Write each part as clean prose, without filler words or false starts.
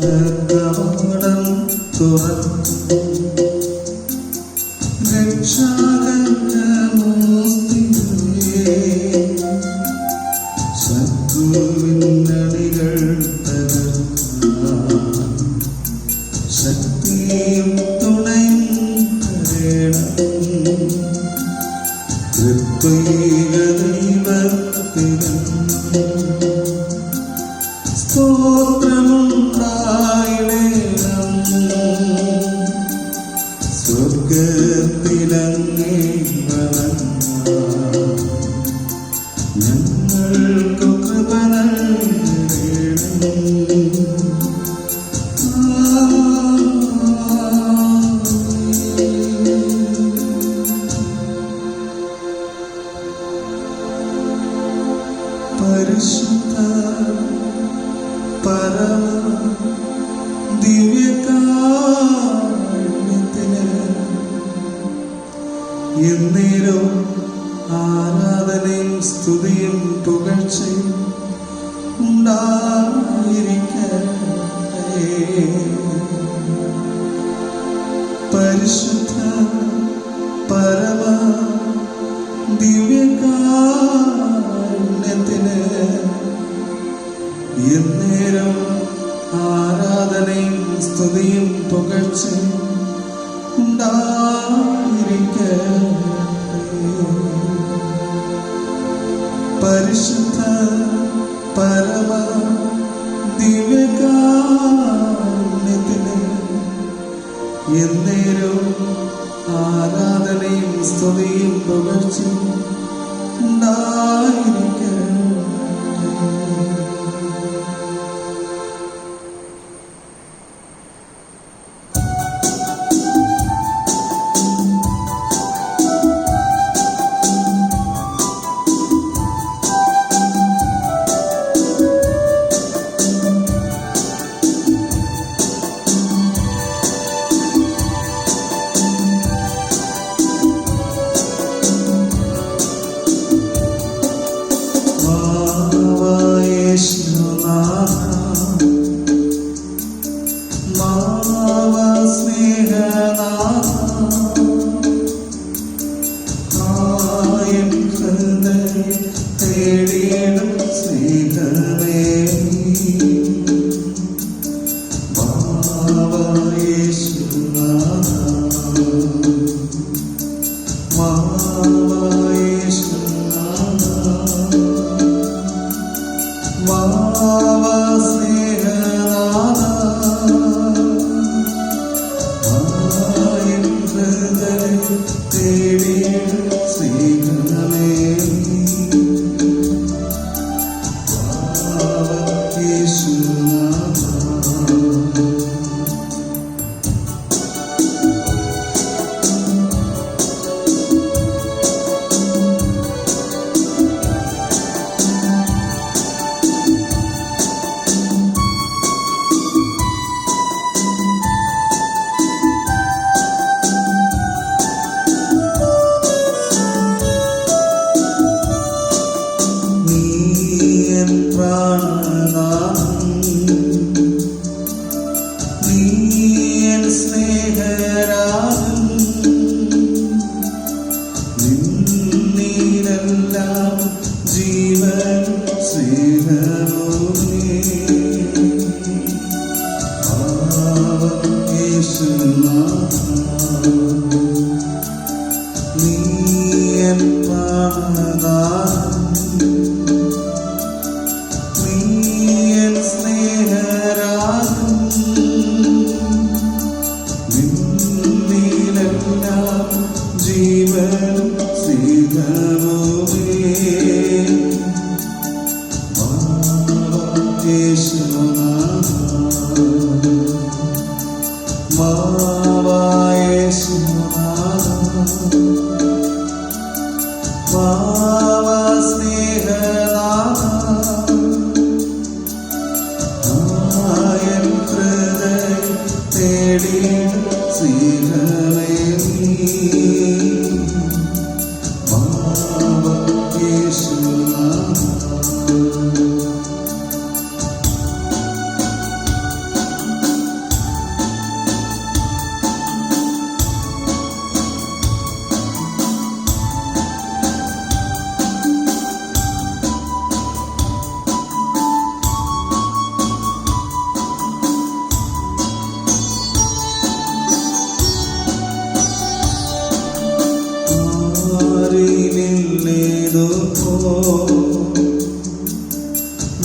സ്വർഗവാടം തുറക്കും രക്ഷാകരമൂർത്തിയേ ശത്രുവിന്നടികൾ തകർക്കാൻ ശക്തിയും തുണയും തരേണം തൃത്വൈക ദൈവത്തിനും സ്തോത്രമുണ്ടായിടേണം സ്വർഗത്തിലങ്ങേ വണങ്ങാം ഞങ്ങൾക്കു കൃപ നൽകേണം പരിശുദ്ധ പരമ ദിവ്യകാരുണ്യത്തിന് എന്നേരവും ആരാധനയും സ്തുതിയും പുകഴ്ചയും ഉണ്ടായിരിക്കട്ടെ. പരിശുദ്ധ പരമ ദിവ്യകാരുണ്യത്തിന് എന്നേരം ആരാധനയും സ്തുതിയും പുകഴ്ചയും ഉണ്ടായിരിക്കട്ടെ. പരിശുദ്ധ പരമ ദിവ്യകാരുണ്യത്തിന് എന്നേരം ആരാധനയും സ്തുതിയും പുകഴ്ചയും ഉണ്ടായിരിക്കട്ടെ.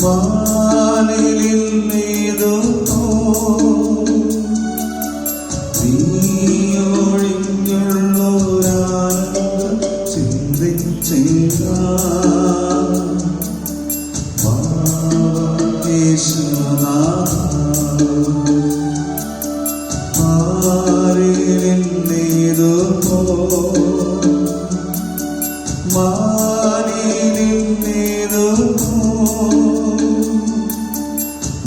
വാനിലിന്നേതോ നീയൊഴിഞ്ഞുള്ളൊരാനന്ദം ചിന്തിച്ചില്ല. വാനിലിന്നേതോ വാനിലിന്നേതോ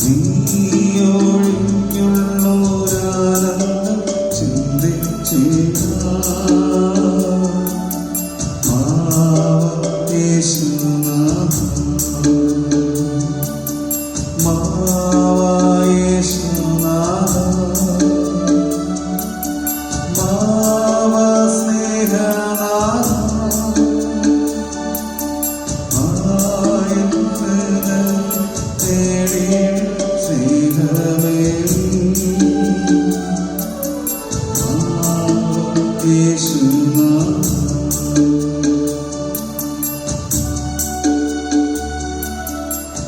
നീയൊഴിഞ്ഞുള്ളൊരാനന്ദം ചിന്തിച്ചില്ല.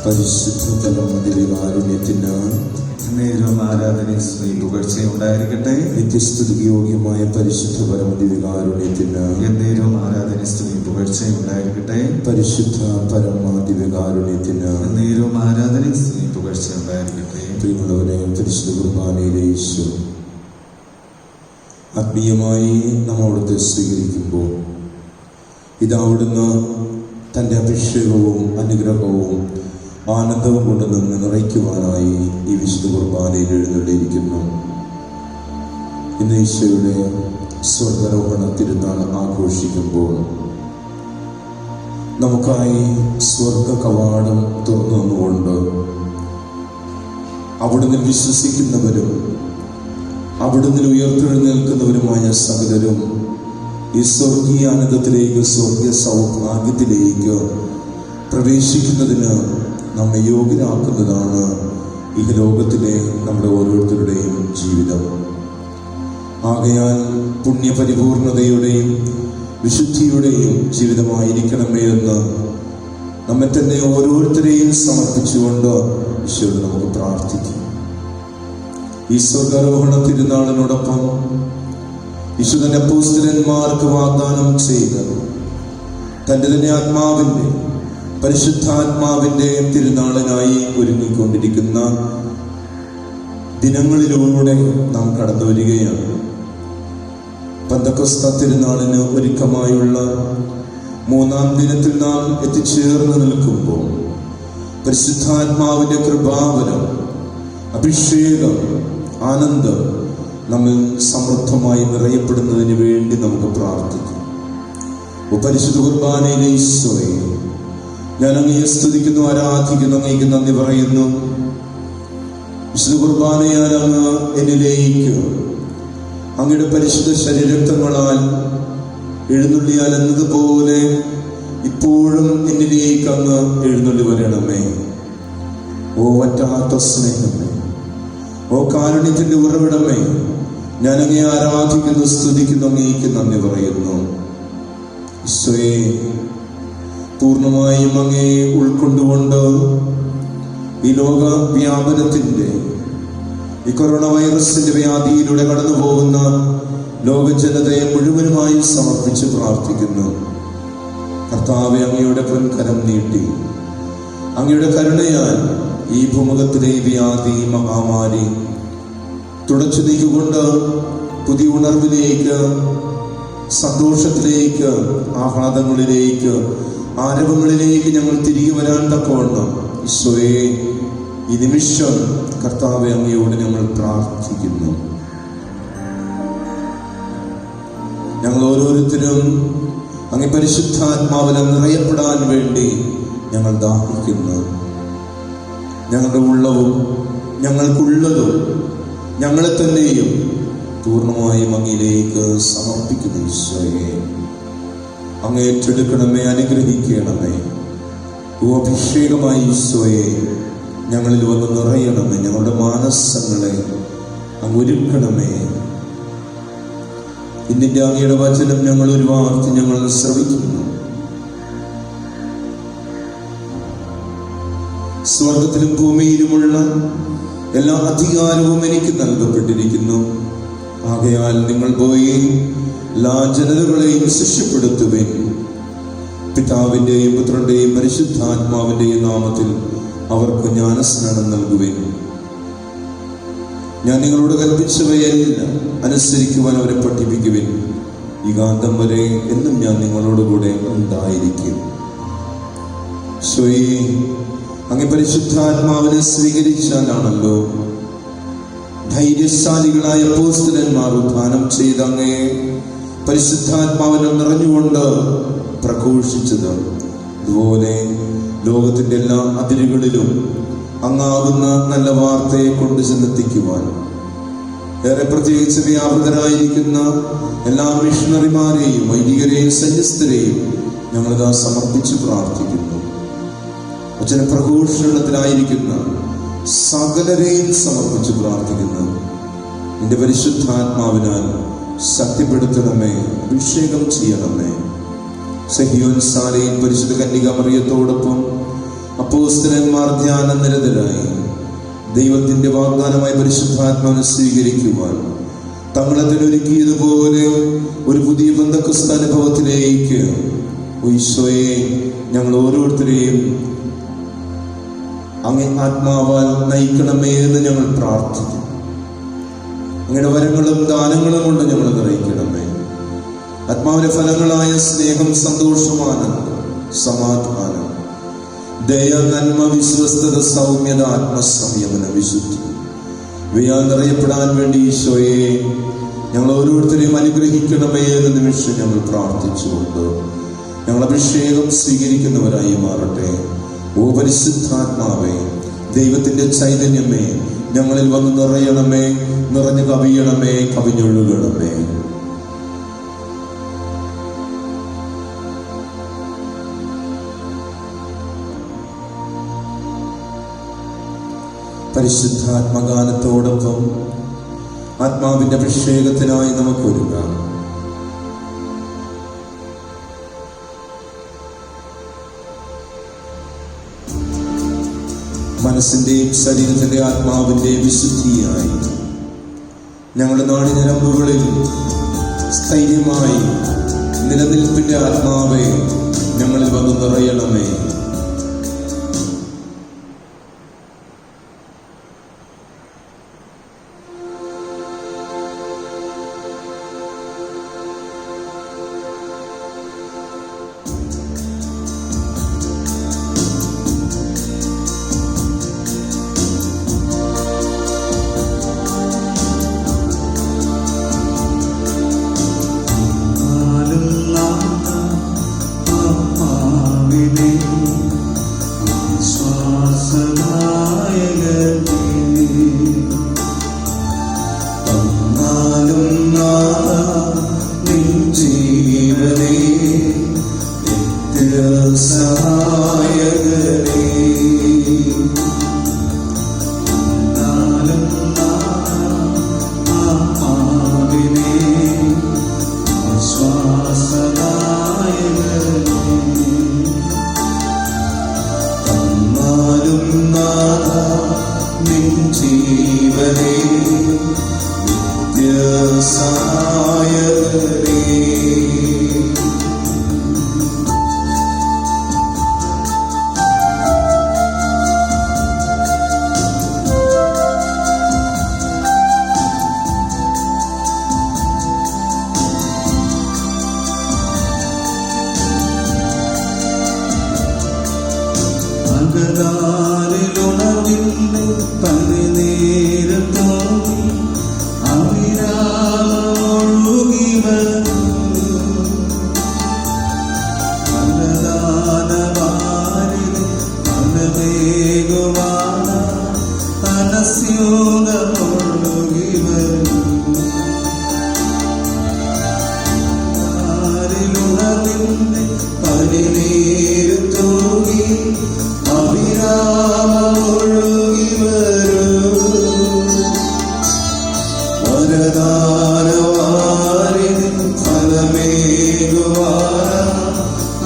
പരിശുദ്ധ പരമദിവ്യകാരുണ്യത്തിന് നേരം ആരാധന സ്തുതി പുകഴ്ചയുണ്ടായിരിക്കട്ടെ. നിത്യസ്തുതിക്ക് യോഗ്യമായ പരിശുദ്ധ പരമദിവ്യകാരുണ്യത്തിന് എന്നേരം ആരാധന സ്തുതി പുകഴ്ചയുണ്ടായിരിക്കട്ടെ. പരിശുദ്ധ പരമദിവ്യകാരുണ്യത്തിന് എന്നേരം ആരാധന സ്തുതി പുകഴ്ചയുണ്ടായിരിക്കട്ടെ. പ്രിയമുള്ളവരെ, പരിശുദ്ധ കുർബാനയിലെ ഈശോ ആത്മീയമായി നമ്മോടത്തെ സ്വീകരിക്കുമ്പോൾ ഇതവിടുന്ന് തൻ്റെ അഭിഷേകവും അനുഗ്രഹവും ആനന്ദവും കൊണ്ട് നിന്ന് നിറയ്ക്കുവാനായി ഈ വിശുദ്ധ കുർബാനയിൽ എഴുന്നള്ളിയിരിക്കുന്നു. ഇന്ന് ഈശോയുടെ സ്വർഗാരോഹണ തിരുനാൾ ആഘോഷിക്കുമ്പോൾ നമുക്കായി സ്വർഗ കവാടം തുറന്നുകൊണ്ട് അവിടുന്ന് വിശ്വസിക്കുന്നവരും അവിടുന്ന് ഉയർത്തെഴുന്നേൽക്കുന്നവരുമായ സകലരും ഈ സ്വർഗീയ ആനന്ദത്തിലേക്ക്, സ്വർഗീയ സൗഭാഗ്യത്തിലേക്ക് പ്രവേശിക്കുന്നതിന് നമ്മെ യോഗ്യരാക്കുന്നതാണ് ഈ ലോകത്തിലെ നമ്മുടെ ഓരോരുത്തരുടെയും ജീവിതം. ആകയാൽ പുണ്യപരിപൂർണതയുടെയും വിശുദ്ധിയുടെയും ജീവിതമായിരിക്കണമേ എന്ന് നമ്മെ തന്നെ ഓരോരുത്തരെയും സമർപ്പിച്ചുകൊണ്ട് ഈശോയോട് നമുക്ക് പ്രാർത്ഥിക്കാം. ഈ സ്വർഗാരോഹണ തിരുനാളിനോടൊപ്പം വിശുദ്ധ അപ്പോസ്തലന്മാർക്ക് വാഗ്ദാനം ചെയ്ത് തൻ്റെ തന്നെ ആത്മാവിൻ്റെ പരിശുദ്ധാത്മാവിൻ്റെ തിരുനാളിനായി ഒരുങ്ങിക്കൊണ്ടിരിക്കുന്ന ദിനങ്ങളിലൂടെ നാം കടന്നു വരികയാണ്. പെന്തക്കോസ്ത തിരുനാളിന് ഒരുക്കമായുള്ള 3-ാം ദിനത്തിൽ നാം എത്തിച്ചേർന്ന് നിൽക്കുമ്പോൾ പരിശുദ്ധാത്മാവിൻ്റെ കൃപാവരം, അഭിഷേകം, ആനന്ദം നമ്മൾ സമൃദ്ധമായി നിറയപ്പെടുന്നതിന് വേണ്ടി നമുക്ക് പ്രാർത്ഥിക്കാം. പരിശുദ്ധ കുർബാനയിലെ ഈശോയെ, ഞാൻ അങ്ങയെ സ്തുതിക്കുന്നു, ആരാധിക്കുന്നു, അങ്ങേക്ക് നന്ദി പറയുന്നു. വിശുദ്ധ കുർബാനയാൽ അങ്ങ് എന്നിലേക്ക് അങ്ങയുടെ പരിശുദ്ധ ശരീരരക്തങ്ങളാൽ എഴുന്നള്ളിയാൽ എന്നതുപോലെ ഇപ്പോഴും എന്നിലേക്ക് അങ്ങ് എഴുന്നള്ളി വരണമേ. ഓ വറ്റാത്ത സ്നേഹമേ, ഓ കാരുണ്യത്തിന്റെ ഉറവിടമേ, ഞാൻ അങ്ങയെ ആരാധിക്കുന്നു, സ്തുതിക്കുന്നു, അങ്ങേക്ക് നന്ദി പറയുന്നു. ഈശോയെ, പൂർണ്ണമായും അങ്ങയെ ഉൾക്കൊണ്ടുകൊണ്ട് ഈ ലോക വ്യാപനത്തിന്റെ, ഈ കൊറോണ വൈറസിന്റെ വ്യാധിയിലൂടെ കടന്നു പോകുന്ന ലോക ജനതയെ മുഴുവനുമായി സമർപ്പിച്ച് പ്രാർത്ഥിക്കുന്നു. കർത്താവെ, അങ്ങയുടെ പൊൻകരം നീട്ടി അങ്ങയുടെ കരുണയാൽ ഈ ഭൂമുഖത്തിലെ വ്യാധി മഹാമാരി തുടച്ചു നീക്കിക്കൊണ്ട് പുതിയ ഉണർവിലേക്ക്, സന്തോഷത്തിലേക്ക്, ആഹ്ലാദങ്ങളിലേക്ക്, ആരവങ്ങളിലേക്ക് ഞങ്ങൾ തിരികെ വരാൻ തക്കവണ്ണം ഈശോയെ, ഈ നിമിഷം കർത്താവെ അങ്ങയോട് ഞങ്ങൾ പ്രാർത്ഥിക്കുന്നു. ഞങ്ങൾ ഓരോരുത്തരും അങ്ങ് പരിശുദ്ധാത്മാവിനെ നിറയപ്പെടാൻ വേണ്ടി ഞങ്ങൾ ദാഹിക്കുന്നു. ഞങ്ങളുടെ ഉള്ളവും ഞങ്ങൾക്കുള്ളതും ഞങ്ങളെ തന്നെയും പൂർണ്ണമായും അങ്ങയിലേക്ക് സമർപ്പിക്കുന്നു. ഈശോയെ, അങ്ങ് ഏറ്റെടുക്കണമേ, അനുഗ്രഹിക്കണമേ. അഭിഷേകമായി ഈശോയെ ഞങ്ങളിൽ വന്ന് നിറയണമേ. ഞങ്ങളുടെ മാനസങ്ങളെ അങ്ങ് ഒരുക്കണമേ. ഇന്നിന്റെ അങ്ങയുടെ വചനം ഞങ്ങൾ ഒരു വാർത്ത ഞങ്ങൾ ശ്രവിക്കുന്നു. സ്വർഗത്തിലും ഭൂമിയിലുമുള്ള എല്ലാ അധികാരവും എനിക്ക് നൽകപ്പെട്ടിരിക്കുന്നു. ആകയാൽ നിങ്ങൾ പോയി എല്ലാ ജനതകളെയും ശിഷ്യപ്പെടുത്തുവിൻ. പിതാവിന്റെയും പുത്രന്റെയും പരിശുദ്ധാത്മാവിന്റെയും നാമത്തിൽ അവർക്ക് ജ്ഞാനസ്നാനം നൽകുവിൻ. ഞാൻ നിങ്ങളോട് കൽപ്പിച്ചവയെല്ലാം അനുസരിക്കുവാൻ അവരെ പഠിപ്പിക്കുവിൻ. ഈ കാന്തം വരെ എന്നും ഞാൻ നിങ്ങളോടുകൂടെ ഉണ്ടായിരിക്കും. സ്വയേ അങ്ങ് പരിശുദ്ധാത്മാവിനെ സ്വീകരിച്ചാലാണല്ലോ ധൈര്യശാലികളായ അപ്പോസ്തലന്മാർ ഉദ്ധാനം ചെയ്ത് അങ്ങയെ പരിശുദ്ധാത്മാവിനെ നിറഞ്ഞുകൊണ്ട് പ്രഘോഷിച്ചത്. അതുപോലെ ലോകത്തിന്റെ എല്ലാ അതിരുകളിലും അങ്ങാകുന്ന നല്ല വാർത്തയെ കൊണ്ട് ചെന്നെത്തിക്കുവാൻ ഏറെ പ്രത്യേകിച്ച് വ്യാപൃതരായിരിക്കുന്ന എല്ലാ മിഷണറിമാരെയും വൈദികരെയും സന്യസ്തരെയും ഞങ്ങളിതാ സമർപ്പിച്ച് പ്രാർത്ഥിക്കുന്നു. വചന പ്രഘോഷണത്തിലായിരിക്കുന്ന സകലരെയും സമർപ്പിച്ച് പ്രാർത്ഥിക്കുന്നു. നിന്റെ പരിശുദ്ധാത്മാവിനാൽ ശക്തിപ്പെടുത്തണമേ, അഭിഷേകം ചെയ്യണമേ. സഹിയോൻ സാലയിൽ പരിശുദ്ധ കന്യക മറിയത്തോടൊപ്പം അപ്പോസ്തലന്മാർ ധ്യാനനിരതരായി ദൈവത്തിന്റെ വാഗ്ദാനമായി പരിശുദ്ധാത്മാവിനെ സ്വീകരിക്കുവാൻ തങ്ങളെ തന്നെ ഒരുക്കിയതുപോലെ ഒരു പുതിയ പെന്തക്കോസ്ത് അനുഭവത്തിലേക്ക് ഈശോയെ ഞങ്ങൾ ഓരോരുത്തരെയും അങ്ങേ ആത്മാവാൽ നയിക്കണമേ എന്ന് ഞങ്ങൾ പ്രാർത്ഥിക്കും. അങ്ങയുടെ വരങ്ങളും ദാനങ്ങളും കൊണ്ട് ഞങ്ങൾ നിറയിക്കണമേ. ആത്മാവിന്റെ ഫലങ്ങളായ സ്നേഹം, സന്തോഷം, ആനന്ദം, സമാധാനം, ദയ, നന്മ, വിശ്വസ്തത, സൗമ്യത, ആത്മസംയമന, വിശുദ്ധി ഇവയാൽ നിറയപ്പെടാൻ വേണ്ടി ഈശോയെ ഞങ്ങൾ ഓരോരുത്തരെയും അനുഗ്രഹിക്കണമേ എന്ന നിമിഷം ഞങ്ങൾ പ്രാർത്ഥിച്ചുകൊണ്ട് ഞങ്ങൾ അഭിഷേകം സ്വീകരിക്കുന്നവരായി മാറട്ടെ. ഓ പരിശുദ്ധാത്മാവേ, ദൈവത്തിന്റെ ചൈതന്യമേ, ഞങ്ങളിൽ വന്ന് നിറയണമേ, നിറഞ്ഞു കവിയണമേ, കവിഞ്ഞൊഴുകണമേ. പരിശുദ്ധാത്മഗാനത്തോടൊപ്പം ആത്മാവിന്റെ അഭിഷേകത്തിനായി നമുക്കൊരുങ്ങാം. മനസ്സിന്റെയും ശരീരത്തിന്റെ ആത്മാവിന്റെയും വിശുദ്ധിയായി ഞങ്ങളുടെ നാടിഞരമ്പുകളിൽ സ്ഥൈര്യമായി നിലനിൽപ്പിന്റെ ആത്മാവെ ഞങ്ങളിൽ വന്ന് നിറയണമേ.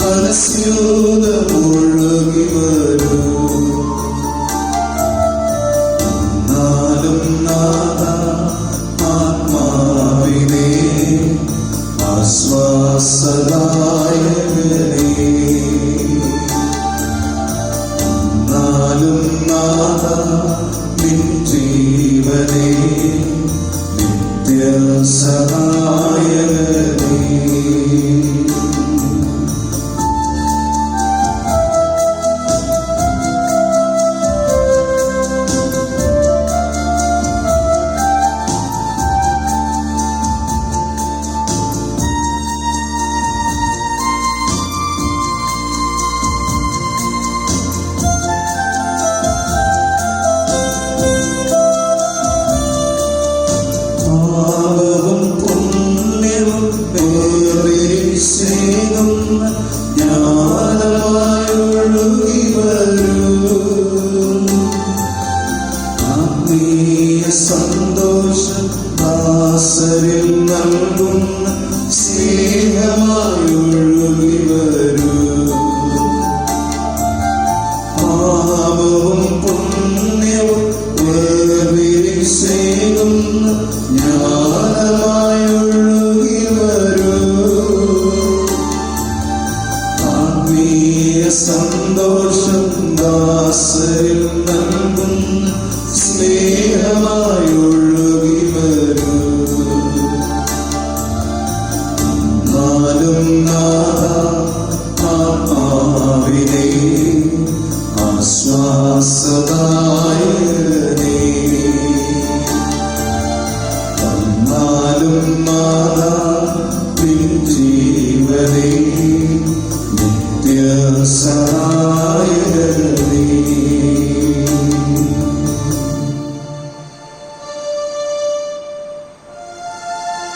മനസ്യൂത ഒഴുകി വരൂ. നാഥ നിൻ ജീവനേ നിത്യസഹായകനേ. പാപവും പുണ്യവും വേർതിരിച്ചേകുന്ന ജ്ഞാനമായൊഴുകി വരൂ. ആത്മീയ സന്തോഷം ദാസരിൽ നൽകുന്ന സ്നേഹമായൊഴുകി വരൂ. പാപവും പുണ്യവും വേർതിരിച്ചേകുന്ന ജ്ഞാനമായൊഴുകി വരൂ. ആത്മീയ സന്തോഷം ദാസരിൽ നൽകുന്ന സ്നേഹമായൊഴുകി വരൂ. നാലും നാഥ ആത്മാവിനെ ആശ്വാസദായകനേ. തന്നാലും നാഥ നിൻ ജീവനേ നിത്യസഹായകനേ.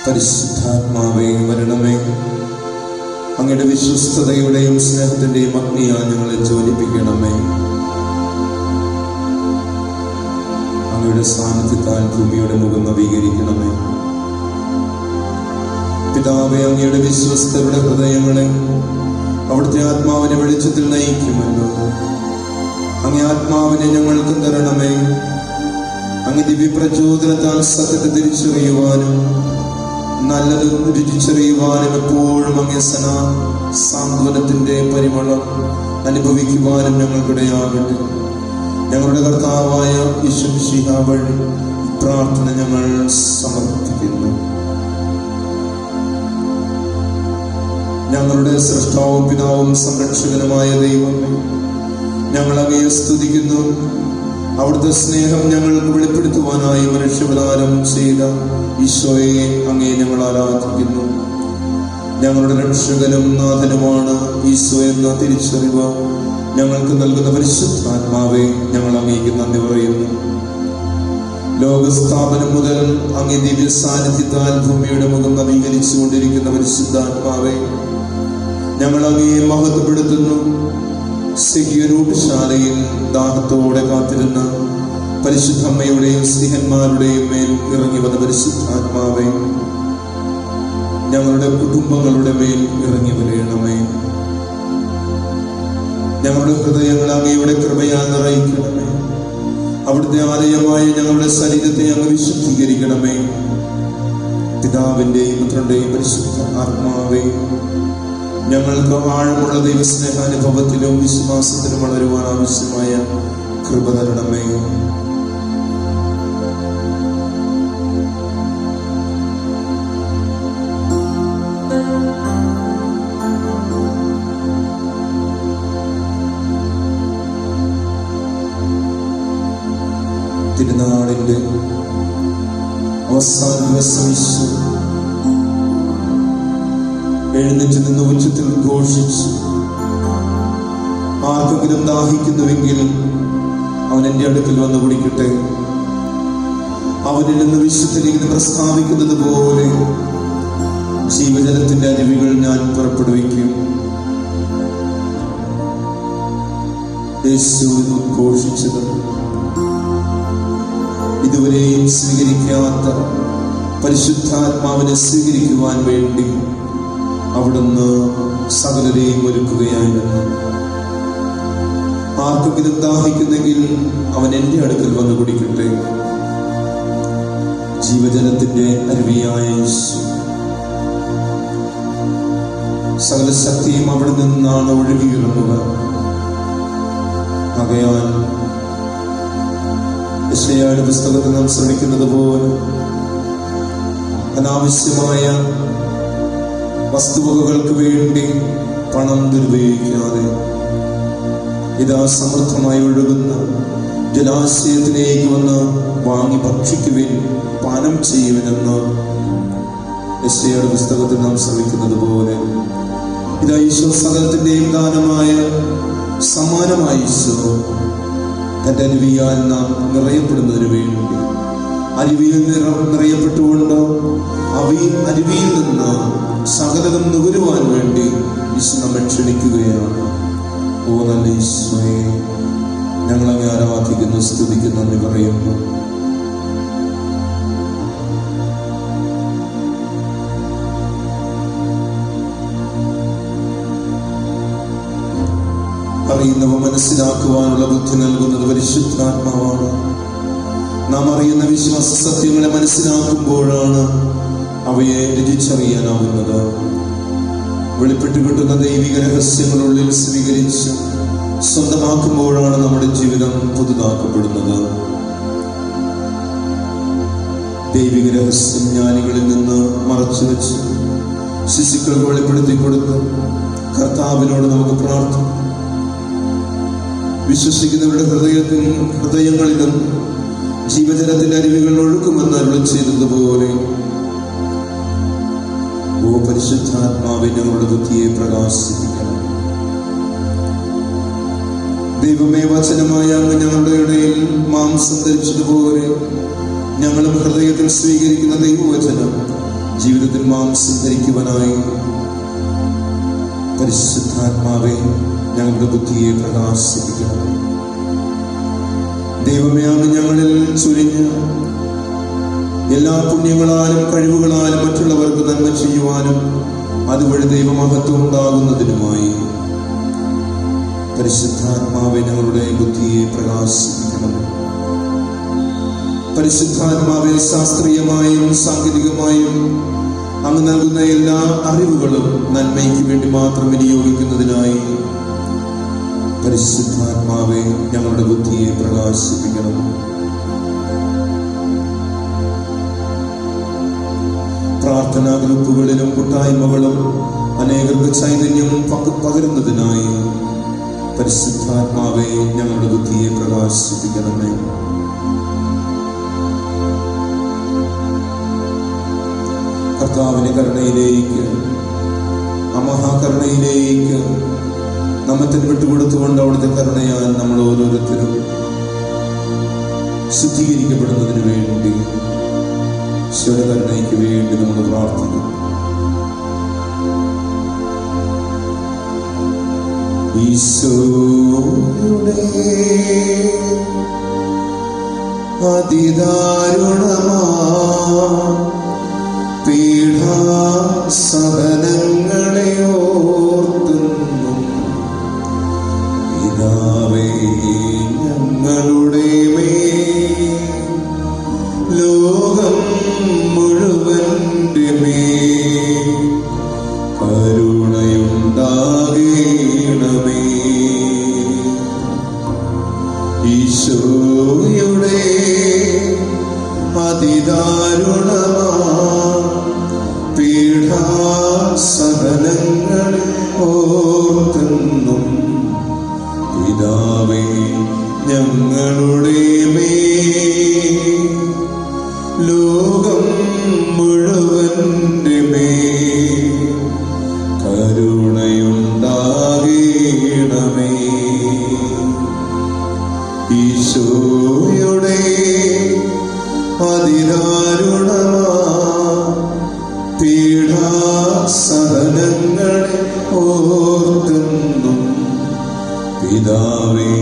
പരിശുദ്ധാത്മാവേ വരണമേ. അങ്ങയുടെ വിശ്വസ്തതയുടെയും സ്നേഹത്തിന്റെയും അഗ്നിയാൽ ഞങ്ങളെ ജ്വലിപ്പിക്കണമേ. അങ്ങയുടെ സാന്നിധ്യത്താൽ ഭൂമിയുടെ മുഖം നവീകരിക്കണമേ. പിതാവേ, അങ്ങയുടെ വിശ്വസ്തരുടെ ഹൃദയങ്ങളെ അവിടുത്തെ ആത്മാവിനെ വെളിച്ചത്തിൽ നയിക്കുമല്ലോ. അങ്ങേ ആത്മാവിനെ ഞങ്ങൾക്ക് തരണമേ. അങ്ങ് ദിവ്യപ്രചോദനത്താൽ സത്യത്തെ തിരിച്ചറിയുവാനും നല്ലത് രുചിച്ചറിയുവാനും എപ്പോഴും അങ്ങേ സാന്ത്വനത്തിന്റെ പരിമളം അനുഭവിക്കുവാനും ഞങ്ങൾക്കിടയാകട്ടെ. ഞങ്ങളുടെ കർത്താവായ യേശുമിശിഹ വഴി പ്രാർത്ഥന ഞങ്ങൾ സമർപ്പിക്കുന്നു. ഞങ്ങളുടെ സൃഷ്ടാവും പിതാവും സംരക്ഷകനുമായ ദൈവമേ, ഞങ്ങൾ അങ്ങയെ സ്തുതിക്കുന്നു. അവിടുത്തെ സ്നേഹം ഞങ്ങൾക്ക് വെളിപ്പെടുത്തുവാനായി മനുഷ്യാവതാരം ചെയ്ത ഈശോയെ അങ്ങയെ ഞങ്ങൾ ആരാധിക്കുന്നു. ഞങ്ങളുടെ രക്ഷകനും നാഥനുമാണ് ഈശോ എന്ന തിരിച്ചറിവ് ഞങ്ങൾക്ക് നൽകുന്ന പരിശുദ്ധാത്മാവെ, ഞങ്ങൾ അങ്ങേക്ക് നന്ദി പറയുന്നു. ലോകസ്ഥാപനം മുതൽ അങ്ങേ ദിവ്യ സാന്നിധ്യത്താൽ ഭൂമിയുടെ മുഖം നവീകരിച്ചുകൊണ്ടിരിക്കുന്ന പരിശുദ്ധാത്മാവെ, ഞങ്ങൾ അങ്ങയെ മഹത്വപ്പെടുത്തുന്നു. ശാലയിൽ ദാഹത്തോടെ കാത്തിരുന്ന പരിശുദ്ധമ്മയുടെയും സ്നേഹന്മാരുടെയും മേൽ ഇറങ്ങി വന്ന പരിശുദ്ധാത്മാവെ, ഞങ്ങളുടെ കുടുംബങ്ങളുടെ മേൽ ഇറങ്ങി വരയണമേ. ഞങ്ങളുടെ ഹൃദയങ്ങൾ അങ്ങയുടെ കൃപയാൽ നിറയിക്കണമേ. അവിടുത്തെ ആലയമായ ഞങ്ങളുടെ ശരീരത്തെ അങ്ങ് വിശുദ്ധീകരിക്കണമേ. പിതാവിന്റെയും പുത്രന്റെയും പരിശുദ്ധ ആത്മാവേ, ഞങ്ങൾക്ക് ആഴമുള്ള ദൈവസ്നേഹാനുഭവത്തിലും വിശ്വാസത്തിലും വളരുവാൻ ആവശ്യമായ കൃപ തരണമേ. തിരുനാളിന്റെ അവസാന ദിവസം ഈശോ എഴുന്നേറ്റ് നിന്ന് ഉച്ചത്തിൽ ഘോഷിച്ചു, ആർക്കെങ്കിലും ദാഹിക്കുന്നുവെങ്കിൽ അവൻ എൻ്റെ അടുക്കൽ വന്ന് കുടിക്കട്ടെ. അവനിൽ നിന്ന് വിശുദ്ധലിഖിതം പ്രസ്താവിക്കുന്നത് പോലെ ജീവജലത്തിന്റെ അരുവികൾ ഞാൻ പുറപ്പെടുവിക്കും. യേശു ഘോഷിച്ചത് ഇതുവരെയും സ്വീകരിക്കാത്ത പരിശുദ്ധാത്മാവിനെ സ്വീകരിക്കുവാൻ വേണ്ടി അവിടുന്ന് സകലരെയും ഒരുക്കുകയായിരുന്നു. ആർക്കെങ്കിലും ദാഹിക്കുന്നെങ്കിൽ അവൻ എൻ്റെ അടുക്കൽ വന്ന് കുടിക്കട്ടെ. ജീവജലത്തിന്റെ അരുവിയായ യേശു, സകല ശക്തിയും അവിടെ നിന്നാണ് ഒഴുകിയിറങ്ങുക. ആകയാൽ യെശയ്യായുടെ പുസ്തകത്തിൽ നാം ശ്രമിക്കുന്നത് പോലെ അനാവശ്യമായ വസ്തുവകകൾക്ക് വേണ്ടി പണം ദുരുപയോഗിക്കാതെ ഇതാ സമൃദ്ധമായി ഒഴുകുന്ന ജലാശയത്തിലേക്ക് വന്ന് വാങ്ങി ഭക്ഷിക്കുവിൻ, പാനം ചെയ്യുവിനെന്ന് യെശയ്യായുടെ പുസ്തകത്തിൽ നാം ശ്രമിക്കുന്നത് പോലെ ഇതാ ഈശോ സകലത്തിന്റെയും ദാനമായ സമ്മാനമായി ഈശോ തന്റെ അരുവിയാൽ നാം നിറയപ്പെടുന്നതിന് വേണ്ടി അരുവിയിൽ നിറയപ്പെട്ടുകൊണ്ട് അരുവിയിൽ നിന്ന് സകലതും നുകരുവാൻ വേണ്ടി ഈശോ നമ്മെ ക്ഷണിക്കുകയാണ്. ഓ നല്ല ഈശോയെ, ഞങ്ങളങ്ങ് ആരാധിക്കുന്നു, സ്തുതിക്കുന്നു, നന്ദി പറയുന്നു. അറിയുന്നവ മനസ്സിലാക്കുവാനുള്ള ബുദ്ധി നൽകുന്നത് പരിശുദ്ധാത്മാവാണ്. നാം അറിയുന്ന വിശ്വാസ സത്യങ്ങളെ മനസ്സിലാക്കുമ്പോഴാണ് അവയെ രുചിച്ചറിയാനാവുന്നത്. വെളിപ്പെട്ട് കിട്ടുന്ന ദൈവിക രഹസ്യങ്ങളുള്ളിൽ സ്വീകരിച്ച് സ്വന്തമാക്കുമ്പോഴാണ് നമ്മുടെ ജീവിതം പുതുതാക്കപ്പെടുന്നത്. ദൈവിക രഹസ്യം ജ്ഞാനികളിൽ നിന്ന് മറച്ചു വെച്ച് ശിശുക്കൾക്ക് വെളിപ്പെടുത്തി കൊടുത്ത് കർത്താവിനോട് നമുക്ക് പ്രാർത്ഥിക്കാം. വിശ്വസിക്കുന്നവരുടെ ഹൃദയങ്ങളിലും ജീവജലത്തിന്റെ അരുവികൾ ഒഴുക്കുമെന്ന് അരുളി ചെയ്തതുപോലെ ഓ പരിശുദ്ധാത്മാവെ, ഞങ്ങളുടെ ബുദ്ധിയെ പ്രകാശിപ്പിക്കണം. ദൈവമേ, വചനമായ അങ്ങ് ഞങ്ങളുടെ ഇടയിൽ മാംസം ധരിച്ചതുപോലെ ഞങ്ങളും ഹൃദയത്തിൽ സ്വീകരിക്കുന്ന ദൈവവചനം ജീവിതത്തിൽ മാംസം ധരിക്കുവാനായി പരിശുദ്ധാത്മാവെ ഞങ്ങളുടെ ബുദ്ധിയെ പ്രകാശിപ്പിക്കണം. ദൈവമേ, അങ്ങ് ഞങ്ങളിൽ ചുരിഞ്ഞ് എല്ലാ പുണ്യങ്ങളാലും കഴിവുകളാലും മറ്റുള്ളവർക്ക് നന്മ ചെയ്യുവാനും അതുവഴി ദൈവമഹത്വം ഉണ്ടാകുന്നതിനുമായി പരിശുദ്ധാത്മാവെ ഞങ്ങളുടെ ബുദ്ധിയെ പ്രകാശിപ്പിക്കണം. പരിശുദ്ധാത്മാവെ, ശാസ്ത്രീയമായും സാങ്കേതികമായും അങ്ങ് നൽകുന്ന എല്ലാ അറിവുകളും നന്മയ്ക്ക് വേണ്ടി മാത്രം വിനിയോഗിക്കുന്നതിനായി പരിശുദ്ധാത്മാവെ ഞങ്ങളുടെ ബുദ്ധിയെ പ്രകാശിപ്പിക്കണം. പ്രാർത്ഥനാ ഗ്രൂപ്പുകളിലും കൂട്ടായ്മകളും അനേകർക്ക് ചൈതന്യം പകരുന്നതിനായി പരിശുദ്ധാത്മാവെ ഞങ്ങളുടെ ബുദ്ധിയെ പ്രകാശിപ്പിക്കണമേ. കർത്താവിന്റെ കരുണയിലേക്ക്, മഹാകരുണയിലേക്ക് നമ്മെ തന്നെ വിട്ടുകൊടുത്തുകൊണ്ട് അവിടുത്തെ കരുണയാൽ നമ്മൾ ഓരോരുത്തരും ശുദ്ധീകരിക്കപ്പെടുന്നതിന് വേണ്ടി കരുണയ്ക്ക് വേണ്ടി നമ്മൾ പ്രാർത്ഥിക്കും. ഈശോയുടെ അതിദാരുണമാ പീഡാസഹനങ്ങളെ ഓർത്തുന്നു പിതാവേ, ഞങ്ങളുടെ മേൽ ലോകം മുഴുവന്റെ മേൽ കരുണയുണ്ടാകണമേ. ഈശോയുടെ അതിദാരുണമാ പീഡാസഹനങ്ങളെ ഓർത്തുന്നു പിതാവേ, ഞങ്ങളുടെ മേൽ ലോകം മുഴുവന്റെ മേൽ കരുണയുണ്ടാകണമേ. ഈശോയുടെ അതിദാരുണമാ പീഡാസഹനങ്ങളെ ഓർക്കുന്നു പിതാവേ,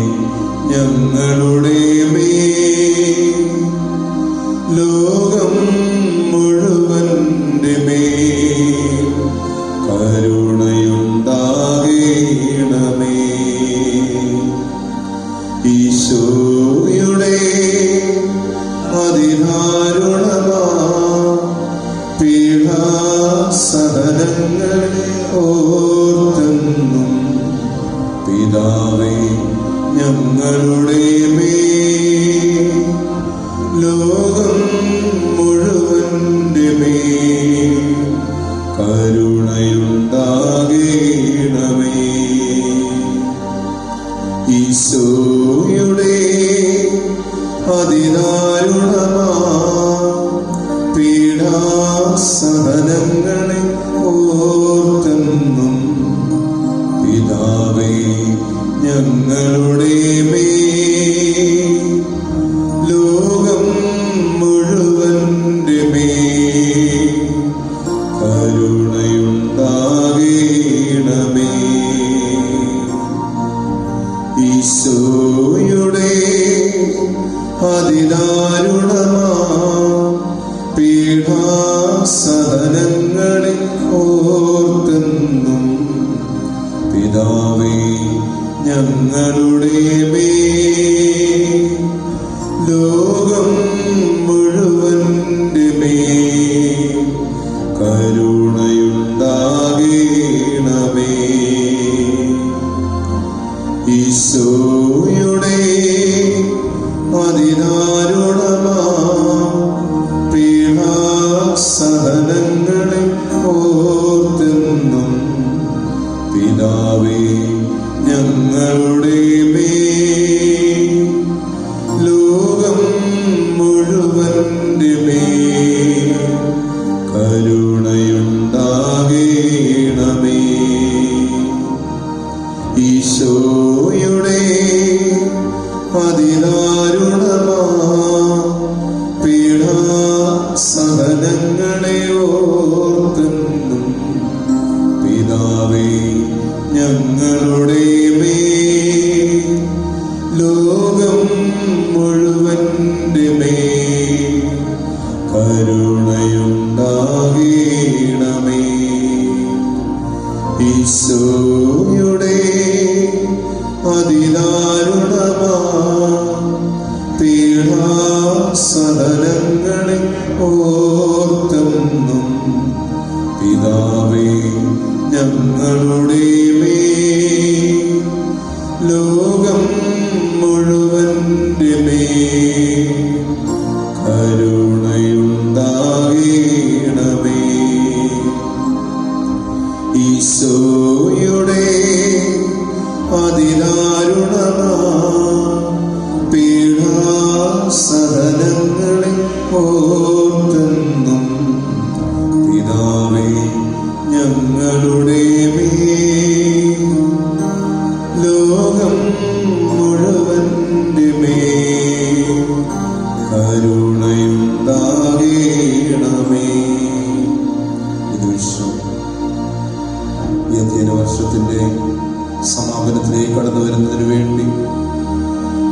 ഞങ്ങളുടെ മേൽ ലോകം മുഴുവന്റെ മേൽ കരുണയുണ്ടാകണമേ. ഈശോയുടെ അതിദാരുണമാ പീഡാസഹനങ്ങളെ ഓർക്കുന്നു പിതാവേ, ഞങ്ങളുടെ മേൽ അതിദാരുണമാ പീഡാസഹനങ്ങളെ ഓർത്തെന്നും പിതാവേ ഞങ്ങളുടെ മേൽ ലോകം മുഴുവന്റെ മേൽ കരുണയുണ്ടാകണമേ. ഈശോയുടെ അതിദാരുണമാ പീഡാസഹനങ്ങളെ ഓർത്തെന്നും പിതാവേ ഞങ്ങളുടെ മേൽ ലോകം മുഴുവന്റെ മേൽ കരുണയുണ്ടാകണമേ. ഈശോയുടെ അതിദാരുണമാ പീഡാസഹനങ്ങളെ ഓർത്തെന്നും പിതാവേ ഞങ്ങളുടെ മേൽ ലോകം മുഴുവന്റെ മേൽ കരുണയുണ്ടാകണമേ. ഈശോയുടെ അതിദാരുണമാ പീഡാസഹനങ്ങളെ ഓർത്തെന്നും പിതാവേ ഞങ്ങളുടെ മേൽ ലോകം മുഴുവന്റെ മേൽ കരുണയുണ്ടാകണമേ. ഈശോയുടെ അതിദാരുണമാ പീഡാസഹനങ്ങളെ ഓർത്തെന്നും പിതാവേ ഞങ്ങളുടെ മേൽ ലോകം മുഴുവന്റെ മേൽ കരുണയുണ്ടാകണമേ. ഈശോയുടെ അതിദാരുണമാ പീഡാസഹനങ്ങളെ ഓർത്തെന്നും പിതാവേ ഞങ്ങളുടെ മേൽ ലോകം മുഴുവന്റെ മേൽ കരുണയുണ്ടാകണമേ. ഇത് വിശ്വം ഈ അധ്യയന വർഷത്തിന്റെ സമാപനത്തിലേക്ക് കടന്നു വരുന്നതിന് വേണ്ടി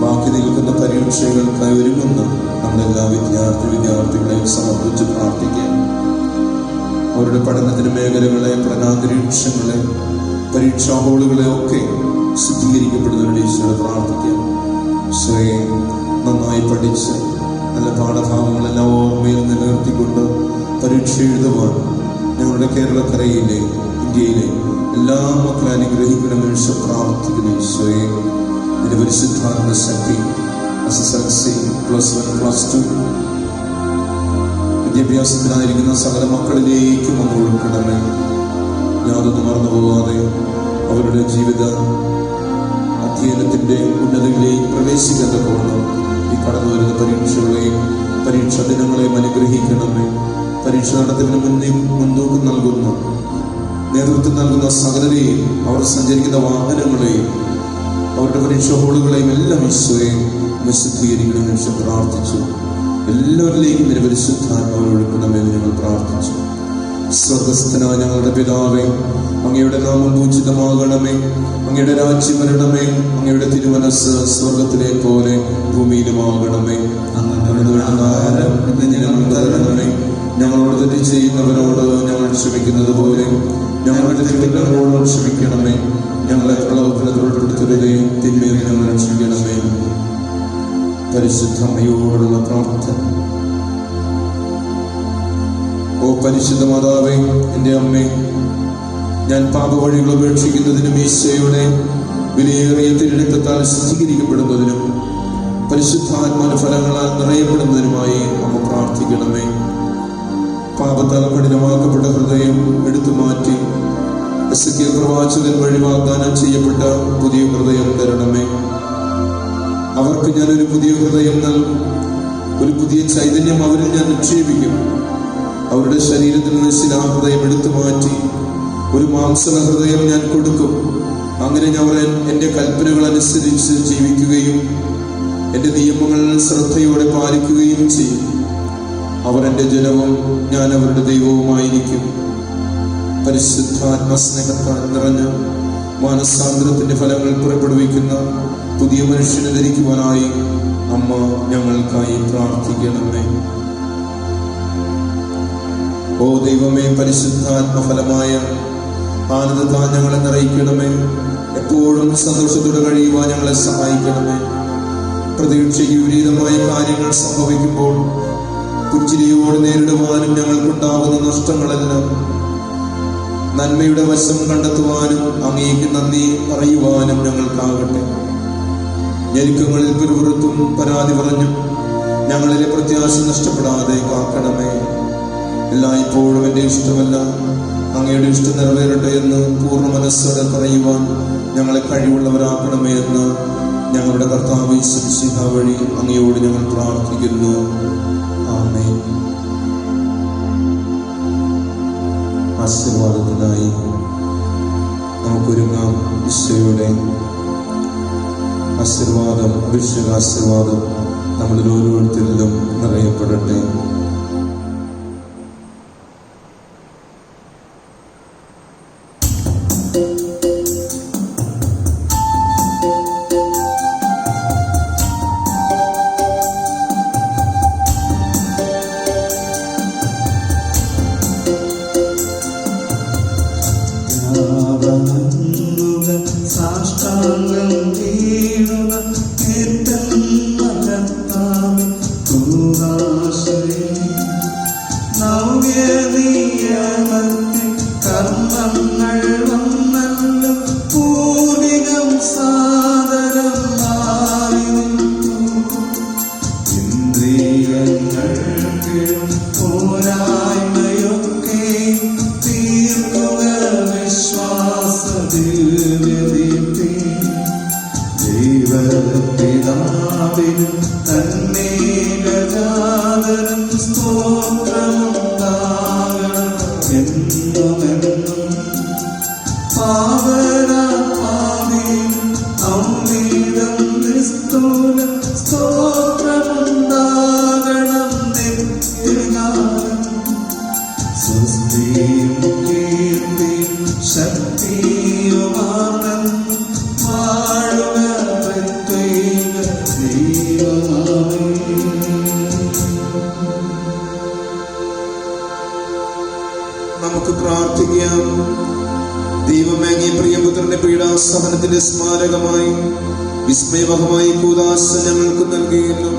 ബാക്കി നിൽക്കുന്ന പരീക്ഷകൾക്കായി ഒരുങ്ങുന്ന നമ്മളെല്ലാ വിദ്യാർത്ഥികളെയും സമർപ്പിച്ച് പ്രാർത്ഥിക്കാം. അവരുടെ പഠനത്തിന് മേഖലകളെ, പഠനാന്തരീക്ഷങ്ങളെ, പരീക്ഷാ ഹോളുകളെ ഒക്കെ ശുദ്ധീകരിക്കപ്പെടുന്നവരുടെ ഈശ്വരനെ പ്രാർത്ഥിക്കാം. സ്വയം നന്നായി പഠിച്ച് നല്ല പാഠഭാഗങ്ങളെല്ലാം ഓർമ്മയിൽ നിലനിർത്തിക്കൊണ്ട് പരീക്ഷ എഴുതുവാൻ ഞങ്ങളുടെ കേരളക്കരയിലെ, ഇന്ത്യയിലെ എല്ലാ മക്കളെ അനുഗ്രഹിക്കണമെന്ന് ഈശോ പ്രാർത്ഥിക്കുന്ന ഈശോയെ നിന്റെ പരിശുദ്ധാത്മ ശക്തി SSLC +1 +2 വിദ്യാഭ്യാസത്തിനായിരിക്കുന്ന സകല മക്കളിലേക്കും ഒന്ന് ഒഴുക്കണമേ. യാതൊന്നും മറന്നു പോകാതെ അവരുടെ ജീവിത അധ്യയനത്തിന്റെ ഉന്നതികളിലേക്ക് പ്രവേശിക്കാത്തപ്പോൾ ഈ കടന്നു വരുന്ന പരീക്ഷകളെയും പരീക്ഷാ ദിനങ്ങളെയും അനുഗ്രഹിക്കണമേ. പരീക്ഷ നടത്തുന്നതിന് മുൻതൂക്കം നൽകുന്ന, നേതൃത്വം നൽകുന്ന സകലരെയും, അവർ സഞ്ചരിക്കുന്ന വാഹനങ്ങളെയും അവരുടെ പരീക്ഷാ ഹോളുകളെയും എല്ലാം ഈശോയെ വിശുദ്ധീകരിക്കണമെന്ന് ഈശോ പ്രാർത്ഥിച്ചു. എല്ലാവരിലേക്കും നിന്റെ പരിശുദ്ധാത്മാവിനെ ഒഴുക്കണമെന്ന് ഞങ്ങൾ പ്രാർത്ഥിച്ചു. സ്വർഗസ്ഥനായ ഞങ്ങളുടെ പിതാവേ, അങ്ങയുടെ നാമം പൂജിതമാകണമേ. അങ്ങയുടെ രാജ്യം വരണമേ. അങ്ങയുടെ തിരുമനസ് സ്വർഗത്തിലെ പോലെ ഭൂമിയിലുമാകണമേ. തരണമേ. ഞങ്ങളോട് തെറ്റ് ചെയ്യുന്നവരോട് ഞങ്ങൾ ക്ഷമിക്കുന്നത് പോലെ ഞങ്ങളുടെ തെറ്റുകളോട് ക്ഷമിക്കണമേ. ഞങ്ങളെ പ്രലോഭനത്തിൽ ഉൾപ്പെടുത്തരുതേ, തിന്മയിൽ ഞങ്ങൾ രക്ഷിക്കണമേ. പരിശുദ്ധ അമ്മയോടുള്ള പ്രാർത്ഥന. ഓ പരിശുദ്ധ മാതാവേ, എൻ്റെ അമ്മേ, ഞാൻ പാപവഴികൾ ഉപേക്ഷിക്കുന്നതിനും ഈശോയുടെ വിലയേറിയ തിരുരക്തത്താൽ ശുദ്ധീകരിക്കപ്പെടുന്നതിനും പരിശുദ്ധാത്മാന ഫലങ്ങളാൽ നിറയപ്പെടുന്നതിനുമായി അമ്മ പ്രാർത്ഥിക്കണമേ. പാപത്താൽ കഠിനമാക്കപ്പെട്ട ഹൃദയം എടുത്തു മാറ്റി എസെക്കിയേൽ പ്രവാചകൻ വഴി വാഗ്ദാനം ചെയ്യപ്പെട്ട പുതിയ ഹൃദയം തരണമേ. അവർക്ക് ഞാൻ ഒരു പുതിയ ഹൃദയം നൽകും, ഒരു പുതിയ ചൈതന്യം അവരിൽ ഞാൻ നിക്ഷേപിക്കും. അവരുടെ ശരീരത്തിൽ നിന്ന് ശിലാഹൃദയം എടുത്തു മാറ്റി ഒരു മാംസള ഹൃദയം ഞാൻ കൊടുക്കും. അങ്ങനെ അവർ എൻ്റെ കൽപ്പനകൾ അനുസരിച്ച് ജീവിക്കുകയും എൻ്റെ നിയമങ്ങൾ ശ്രദ്ധയോടെ പാലിക്കുകയും ചെയ്യും. അവർ എൻ്റെ ജനവും ഞാൻ അവരുടെ ദൈവവുമായിരിക്കും. പരിശുദ്ധാത്മസ്നേഹത്താൽ നിറഞ്ഞ മാനസാന്തരത്തിന്റെ ഫലങ്ങൾ പുറപ്പെടുവിക്കുന്ന പുതിയ മനുഷ്യനെ ധരിക്കുവാനായി അമ്മ ഞങ്ങൾക്കായി പ്രാർത്ഥിക്കണമേ. ഓ ദൈവമേ, പരിശുദ്ധാത്മഫലമായ ആനന്ദത്താൽ ഞങ്ങളെ നിറയ്ക്കണമേ. എപ്പോഴും സന്തോഷത്തോടെ കഴിയുവാൻ ഞങ്ങളെ സഹായിക്കണമേ. പ്രതീക്ഷയ്ക്ക് വിപരീതമായ കാര്യങ്ങൾ സംഭവിക്കുമ്പോൾ പുഞ്ചിരിയോട് നേരിടുവാനും ഞങ്ങൾക്കുണ്ടാകുന്ന നഷ്ടങ്ങളെല്ലാം നന്മയുടെ വശം കണ്ടെത്തുവാനും അങ്ങേക്ക് നന്ദി പറയുവാനും ഞങ്ങൾക്കാകട്ടെ. ഞെരുക്കങ്ങളിൽ പിറുപിറുത്തും പരാതി പറഞ്ഞും ഞങ്ങളിലെ പ്രത്യാശ നഷ്ടപ്പെടാതെ കാക്കണമേ. എല്ലായ്പ്പോഴും എൻ്റെ ഇഷ്ടമല്ല, അങ്ങയുടെ ഇഷ്ടം നിറവേറട്ടെ എന്ന് പൂർണ്ണ മനസ്സോടെ പറയുവാൻ ഞങ്ങളെ കഴിവുള്ളവരാക്കണമേ എന്ന് ഞങ്ങളുടെ കർത്താവ് യേശു മിശിഹ വഴി അങ്ങയോട് ഞങ്ങൾ പ്രാർത്ഥിക്കുന്നു. ആമേൻ. ആശീർവാദത്തിനായി നമുക്കൊരുങ്ങാം. ഈശോയുടെ ആശീർവാദം, അഭിഷേകാശീർവാദം നമ്മളിൽ ഓരോരുത്തരിലും നിറയപ്പെടട്ടെ. നമുക്ക് പ്രാർത്ഥിക്കാം. ദൈവമേ, അങ്ങേ പ്രിയപുത്രന്റെ പീഡാസഹനത്തിന്റെ സ്മാരകമായി വിസ്മയവഹമായി കൂദാശ ഞങ്ങൾക്ക് നൽകിയിരുന്നു.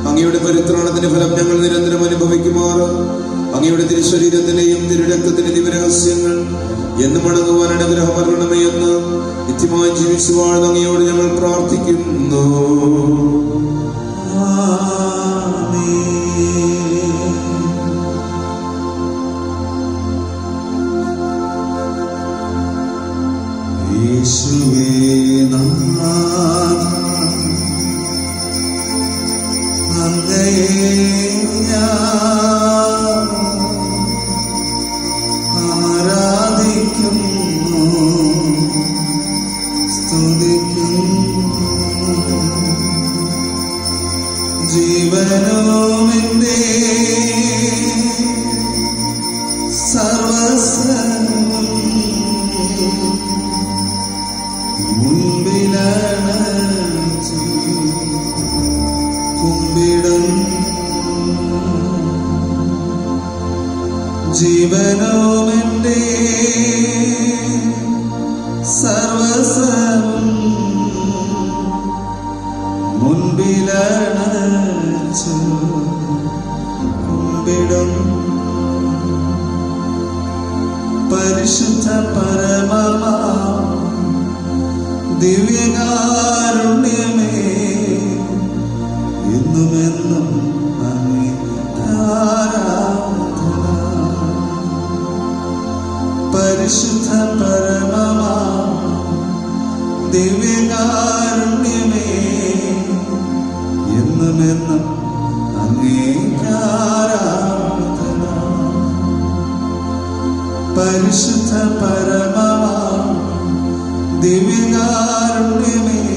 അങ്ങയുടെ പരിത്രാണത്തിന്റെ ഫലം ഞങ്ങൾ നിരന്തരം അനുഭവിക്കുമാറ് അങ്ങയുടെ തിരുശരീരത്തിലെയും തിരുരക്തത്തിന്റെ ദിവരഹസ്യങ്ങൾ എന്ന് മടങ്ങുവാൻ അനുഗ്രഹമരണമേ എന്ന് നിത്യമായി ജീവിച്ചു വാഴുന്ന അങ്ങയോട് ഞങ്ങൾ പ്രാർത്ഥിക്കുന്നു. യേശുവേ നാഥ, അങ്ങയെ ഞാൻ ആരാധിക്കുന്നു, സ്തുതിക്കുന്നു. ജീവനും എൻ്റെ സർവസ്വവും മുൻപിലണച്ചു കുമ്പിടും. ജീവനും എൻ്റെ സർവസ്വവും മുൻപിലണച്ചു കുമ്പിടും. പരിശുദ്ധ പരമമാ ദിവ്യകാരുണ്യമേ, എന്നുമെന്നും അങ്ങേ ആരാധന. പരിശുദ്ധ പരമമാ ദിവ്യകാരുണ്യമേ, എന്നും അങ്ങേക്കാരാധന. പരിശുദ്ധ പരമമാ ദിവ്യകാരുണ്യമേ